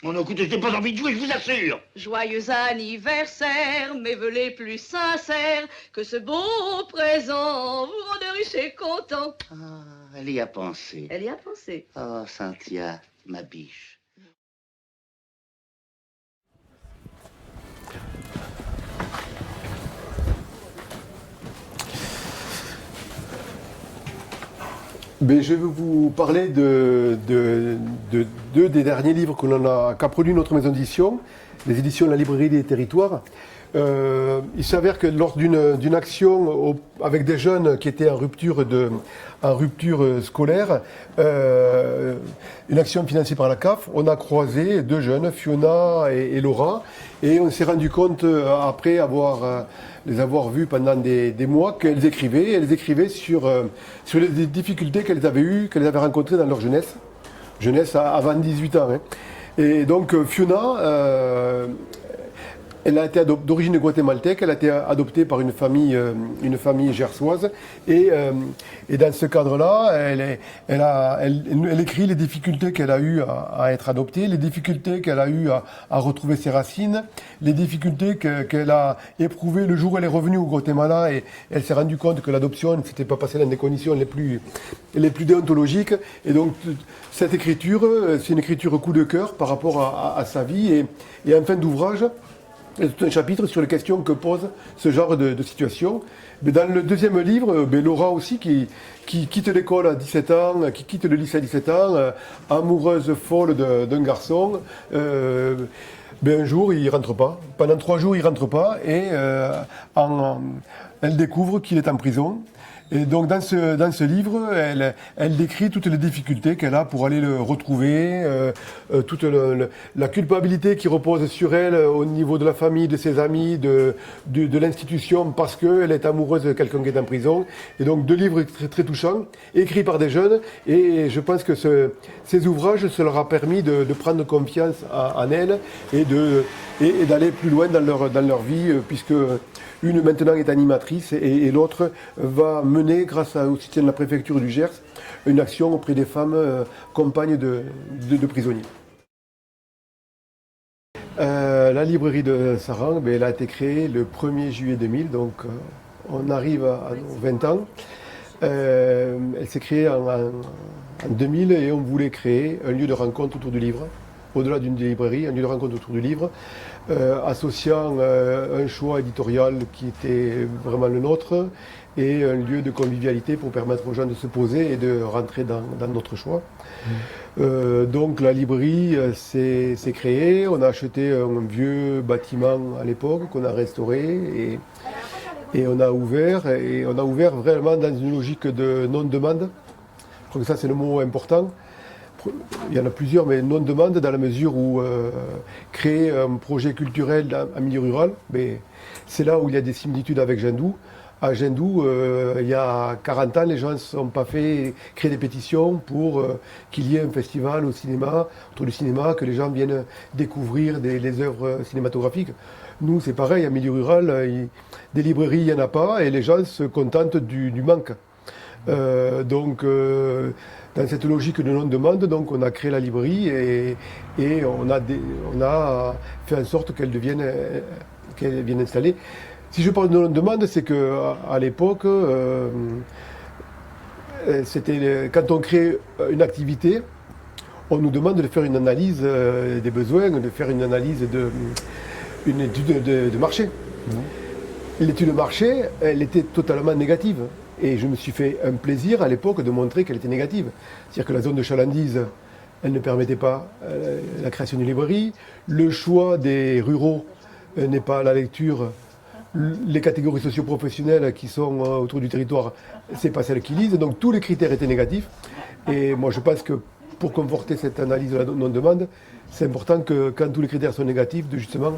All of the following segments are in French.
Oh non, écoutez, je n'ai pas envie de jouer, je vous assure. Joyeux anniversaire, mes vœux les plus sincères, que ce beau présent vous rende riche et content. Ah, elle y a pensé. Elle y a pensé. Oh, Cynthia, ma biche. Ben, je vais vous parler de deux des derniers livres qu'a produit notre maison d'édition, les éditions de la librairie des territoires. Il s'avère que lors d'une action avec des jeunes qui étaient en rupture scolaire, une action financée par la CAF, on a croisé deux jeunes, Fiona et Laura, et on s'est rendu compte, après les avoir vues pendant des mois, qu'elles écrivaient sur les difficultés qu'elles avaient rencontrées dans leur jeunesse avant 18 ans. Hein. Et donc Fiona, elle a été d'origine guatémaltèque, elle a été adoptée par une famille gersoise et dans ce cadre-là, elle écrit les difficultés qu'elle a eues à être adoptée, les difficultés qu'elle a eues à retrouver ses racines, les difficultés qu'elle a éprouvées le jour où elle est revenue au Guatemala et elle s'est rendue compte que l'adoption ne s'était pas passée dans des conditions les plus déontologiques. Et donc cette écriture, c'est une écriture coup de cœur par rapport à sa vie et en fin d'ouvrage, c'est un chapitre sur les questions que pose ce genre de situation. Mais dans le deuxième livre, Laura aussi, qui quitte l'école à 17 ans, qui quitte le lycée à 17 ans, amoureuse folle d'un garçon, un jour, il ne rentre pas. Pendant 3 jours, il ne rentre pas et elle découvre qu'il est en prison. Et donc dans ce livre, elle décrit toutes les difficultés qu'elle a pour aller le retrouver, toute la culpabilité qui repose sur elle au niveau de la famille, de ses amis, de l'institution, parce qu'elle est amoureuse de quelqu'un qui est en prison. Et donc 2 livres très, très touchants, écrits par des jeunes. Et je pense que ces ouvrages, ça leur a permis de prendre confiance en elles et d'aller plus loin dans leur vie, puisque une maintenant est animatrice et l'autre va mener, grâce au soutien de la préfecture du Gers, une action auprès des femmes compagnes de prisonniers. La librairie de Saran, elle a été créée le 1er juillet 2000, donc on arrive à nos 20 ans. Elle s'est créée en 2000 et on voulait créer un lieu de rencontre autour du livre, au-delà d'une librairie, un lieu de rencontre autour du livre, associant un choix éditorial qui était vraiment le nôtre et un lieu de convivialité pour permettre aux gens de se poser et de rentrer dans notre choix. Donc la librairie s'est créée, on a acheté un vieux bâtiment à l'époque qu'on a restauré et on a ouvert vraiment dans une logique de non-demande. Je crois que ça c'est le mot important. Il y en a plusieurs, mais non-demande dans la mesure où créer un projet culturel en milieu rural, c'est là où il y a des similitudes avec Jendou. À Jendou, il y a 40 ans, les gens ne sont pas fait créer des pétitions pour qu'il y ait un festival au cinéma, autour du cinéma, que les gens viennent découvrir les œuvres cinématographiques. Nous, c'est pareil, en milieu rural, des librairies, il n'y en a pas, et les gens se contentent du manque. Dans cette logique de non-demande, donc on a créé la librairie et on a fait en sorte qu'elle vienne installée. Si je parle de non-demande, c'est qu'à l'époque, quand on crée une activité, on nous demande de faire une analyse des besoins, de faire une analyse une étude de marché. L'étude de marché, elle était totalement négative. Et je me suis fait un plaisir à l'époque de montrer qu'elle était négative. C'est-à-dire que la zone de chalandise, elle ne permettait pas la création d'une librairie. Le choix des ruraux n'est pas la lecture. Les catégories socio-professionnelles qui sont autour du territoire, c'est pas celles qui lisent. Donc tous les critères étaient négatifs. Et moi je pense que pour conforter cette analyse de la non-demande, c'est important que quand tous les critères sont négatifs, de justement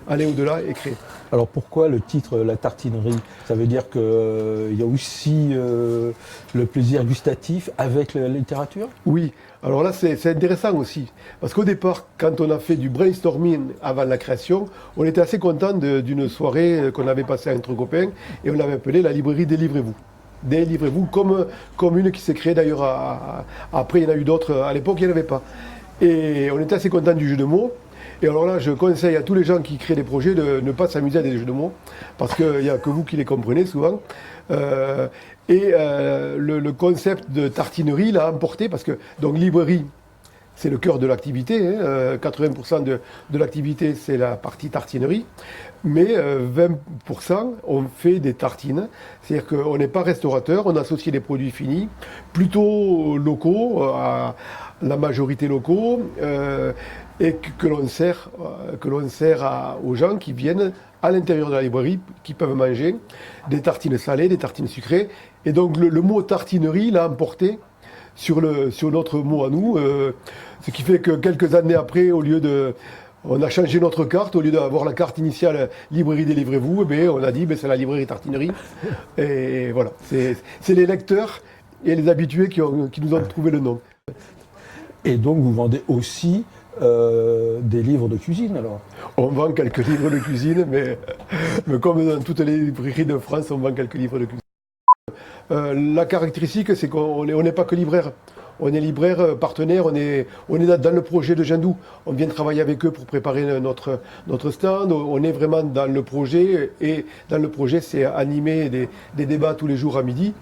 aller au-delà et créer. Alors pourquoi le titre La tartinerie? Ça veut dire qu'il y a aussi le plaisir gustatif avec la littérature? Oui, alors là c'est intéressant aussi. Parce qu'au départ, quand on a fait du brainstorming avant la création, on était assez content d'une soirée qu'on avait passée entre copains et on l'avait appelée la librairie Délivrez-vous. Délivrez-vous, comme une qui s'est créée d'ailleurs après, il y en a eu d'autres, à l'époque il n'y en avait pas. Et on était assez content du jeu de mots. Et alors là, je conseille à tous les gens qui créent des projets de ne pas s'amuser à des jeux de mots, parce qu'il n'y a que vous qui les comprenez souvent. Le concept de tartinerie l'a emporté, parce que, donc, librairie, c'est le cœur de l'activité. 80% de l'activité, c'est la partie tartinerie. Mais 20%, on fait des tartines. C'est-à-dire qu'on n'est pas restaurateur, on associe des produits finis, plutôt locaux, à la majorité locaux, et que l'on sert, aux gens qui viennent à l'intérieur de la librairie, qui peuvent manger des tartines salées, des tartines sucrées. Et donc le mot tartinerie l'a emporté sur notre mot à nous, ce qui fait que quelques années après, on a changé notre carte, au lieu d'avoir la carte initiale librairie délivrez-vous, on a dit c'est la librairie tartinerie. Et voilà, c'est les lecteurs et les habitués qui nous ont trouvé le nom. Et donc vous vendez aussi des livres de cuisine alors? On vend quelques livres de cuisine, mais comme dans toutes les librairies de France, on vend quelques livres de cuisine. La caractéristique, c'est qu'on n'est pas que libraire. On est libraire, partenaire, on est dans le projet de Jindou. On vient travailler avec eux pour préparer notre stand. On est vraiment dans le projet, et dans le projet, c'est animer des débats tous les jours à midi.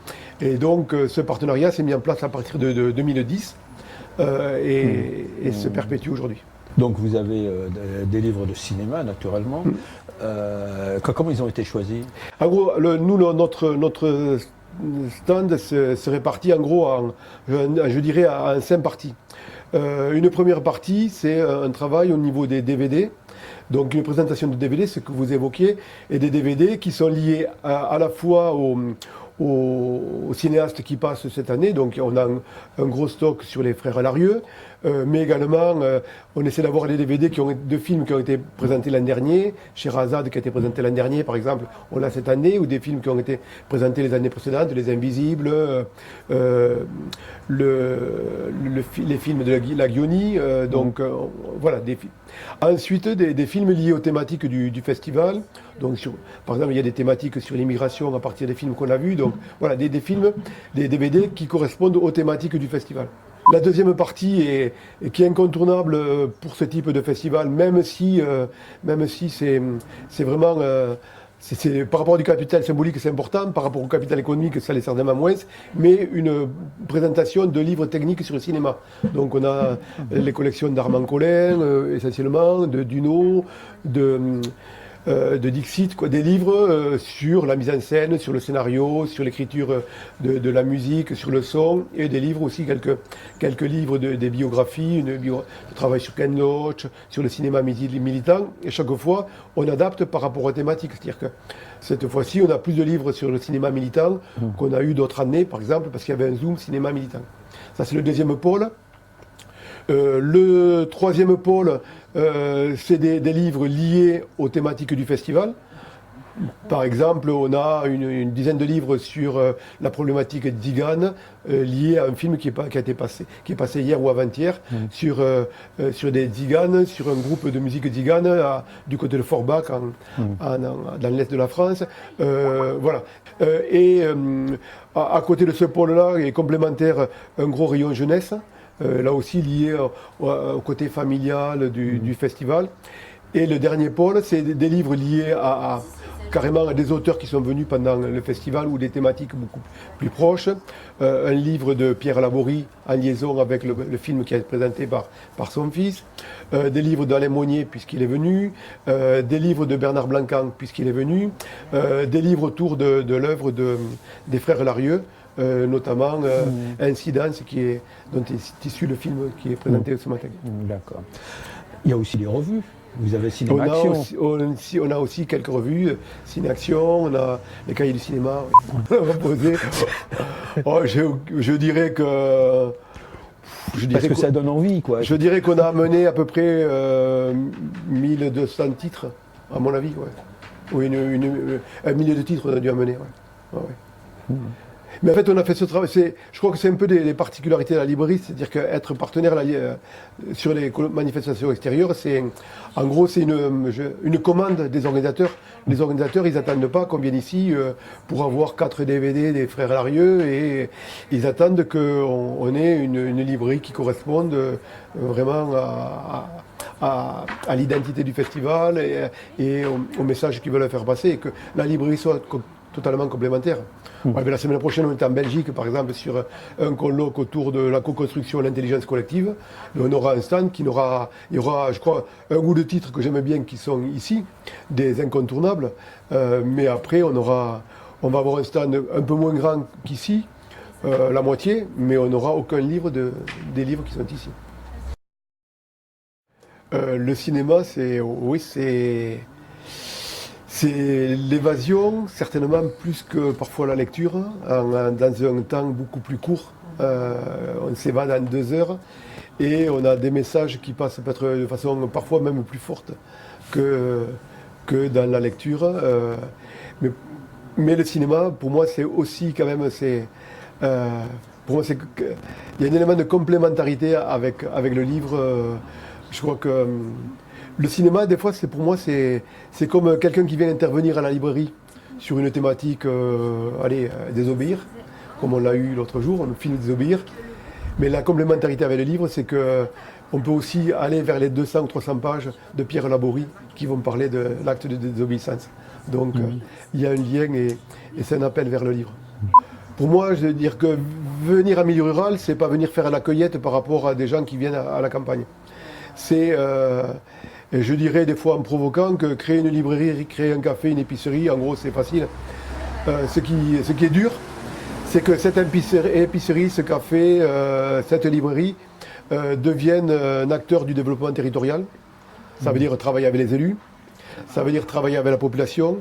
Et donc, ce partenariat s'est mis en place à partir de 2010 et se perpétue aujourd'hui. Donc vous avez des livres de cinéma, naturellement. Comment ils ont été choisis? En gros, notre stand se répartit en gros je dirais en 5 parties. Une première partie, c'est un travail au niveau des DVD. Donc une présentation de DVD, ce que vous évoquiez, et des DVD qui sont liés à la fois aux cinéastes qui passent cette année. Donc on a un gros stock sur les frères Larieux, mais également on essaie d'avoir les DVD de films qui ont été présentés l'an dernier. Sherazade qui a été présenté l'an dernier par exemple, on l'a cette année, ou des films qui ont été présentés les années précédentes, Les Invisibles, les films de la Guioni, voilà, des films. Ensuite, des films liés aux thématiques du festival. Donc, par exemple, il y a des thématiques sur l'immigration à partir des films qu'on a vus. Donc, voilà, des films, des DVD qui correspondent aux thématiques du festival. La deuxième partie qui est incontournable pour ce type de festival, même si c'est vraiment... par rapport du capital symbolique, c'est important. Par rapport au capital économique, ça l'est certainement moins. Mais une présentation de livres techniques sur le cinéma. Donc on a les collections d'Armand Collin, essentiellement, de Duno, de Dixit, des livres sur la mise en scène, sur le scénario, sur l'écriture de la musique, sur le son, et des livres aussi, quelques livres des biographies, de travail sur Ken Loach, sur le cinéma militant. Et chaque fois, on adapte par rapport aux thématiques. C'est-à-dire que cette fois-ci, on a plus de livres sur le cinéma militant qu'on a eu d'autres années, par exemple, parce qu'il y avait un zoom cinéma militant. Ça, c'est le deuxième pôle. Le troisième pôle, c'est des livres liés aux thématiques du festival. Par exemple, on a une dizaine de livres sur la problématique Digan, liée à un film qui est passé hier ou avant-hier, sur des Diganes, sur un groupe de musique Digane du côté de Forbach, dans l'est de la France. Voilà. À côté de ce pôle-là, est complémentaire un gros rayon jeunesse. Là aussi lié au côté familial du festival. Et le dernier pôle, c'est des livres liés carrément à des auteurs qui sont venus pendant le festival, ou des thématiques beaucoup plus proches. Un livre de Pierre Laborie en liaison avec le film qui a été présenté par son fils. Des livres d'Alain Monnier puisqu'il est venu. Des livres de Bernard Blancan puisqu'il est venu. Des livres autour de l'œuvre des frères Larieux. Notamment Incidence, dont est issu le film qui est présenté ce matin. D'accord. Il y a aussi des revues. Vous avez Cinéma Action. On a aussi quelques revues, Ciné Action, on a les cahiers du cinéma. Je dirais que... Parce que ça donne envie, quoi. Je dirais qu'on a amené à peu près 1200 titres, à mon avis. Ouais. Oui, un millier de titres on a dû amener. Ouais. Ouais. Mais en fait, on a fait ce travail. Je crois que c'est un peu des particularités de la librairie, c'est-à-dire qu'être partenaire sur les manifestations extérieures, en gros, c'est une commande des organisateurs. Les organisateurs, ils n'attendent pas qu'on vienne ici pour avoir 4 DVD des Frères Larieux, et ils attendent qu'on ait une librairie qui corresponde vraiment à l'identité du festival et au message qu'ils veulent faire passer, et que la librairie soit totalement complémentaire. Ouais, la semaine prochaine, on est en Belgique, par exemple, sur un colloque autour de la co-construction et l'intelligence collective. Et on aura un stand il y aura, je crois, un ou deux titres que j'aime bien qui sont ici, des incontournables. Mais après, on va avoir un stand un peu moins grand qu'ici, la moitié, mais on n'aura aucun livre des livres qui sont ici. Le cinéma, c'est l'évasion, certainement plus que parfois la lecture, dans un temps beaucoup plus court. On s'évade en 2 heures et on a des messages qui passent peut-être de façon parfois même plus forte que dans la lecture. Mais le cinéma, pour moi, c'est aussi quand même... pour moi, il y a un élément de complémentarité avec le livre. Je crois que... Le cinéma, des fois, pour moi, c'est comme quelqu'un qui vient intervenir à la librairie sur une thématique, désobéir, comme on l'a eu l'autre jour, on filme Désobéir. Mais la complémentarité avec le livre, c'est qu'on peut aussi aller vers les 200 ou 300 pages de Pierre Laborie qui vont parler de l'acte de désobéissance. Donc, il y a un lien et c'est un appel vers le livre. Pour moi, je veux dire que venir en milieu rural, c'est pas venir faire la cueillette par rapport à des gens qui viennent à la campagne. C'est... Et je dirais des fois en provoquant que créer une librairie, créer un café, une épicerie, en gros c'est facile. Ce qui est dur, c'est que cette épicerie, ce café, cette librairie deviennent un acteur du développement territorial. Ça veut dire travailler avec les élus, ça veut dire travailler avec la population,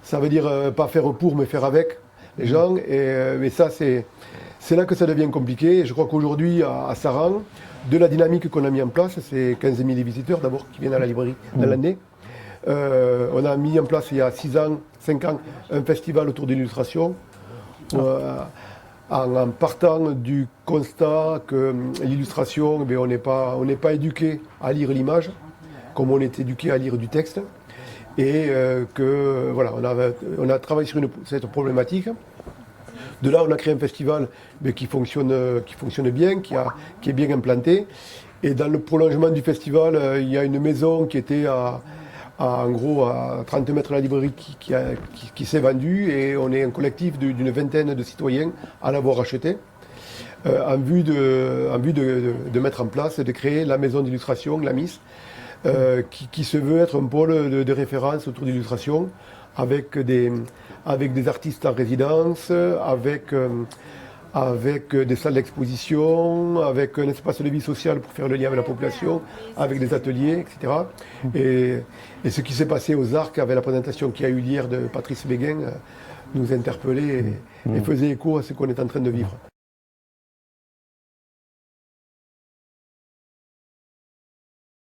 ça veut dire pas faire pour mais faire avec les gens. Et ça c'est là que ça devient compliqué. Et je crois qu'aujourd'hui à Saran, de la dynamique qu'on a mis en place, c'est 15 000 visiteurs d'abord qui viennent à la librairie dans l'année. On a mis en place il y a 5 ans, un festival autour de l'illustration, en partant du constat que l'illustration, on n'est pas éduqué à lire l'image, comme on est éduqué à lire du texte, et que voilà, on a travaillé sur cette problématique. De là, on a créé un festival qui fonctionne bien, qui est bien implanté. Et dans le prolongement du festival, il y a une maison qui était en gros à 30 mètres de la librairie qui s'est vendue. Et on est un collectif d'une vingtaine de citoyens à l'avoir acheté, en vue de mettre en place, de créer la maison d'illustration, la MIS, qui se veut être un pôle de référence autour de l'illustration, avec des artistes en résidence, avec des salles d'exposition, avec un espace de vie sociale pour faire le lien avec la population, avec des ateliers, etc. Et ce qui s'est passé aux Arcs avec la présentation qu'il y a eu hier de Patrice Béguin nous interpellait et faisait écho à ce qu'on est en train de vivre.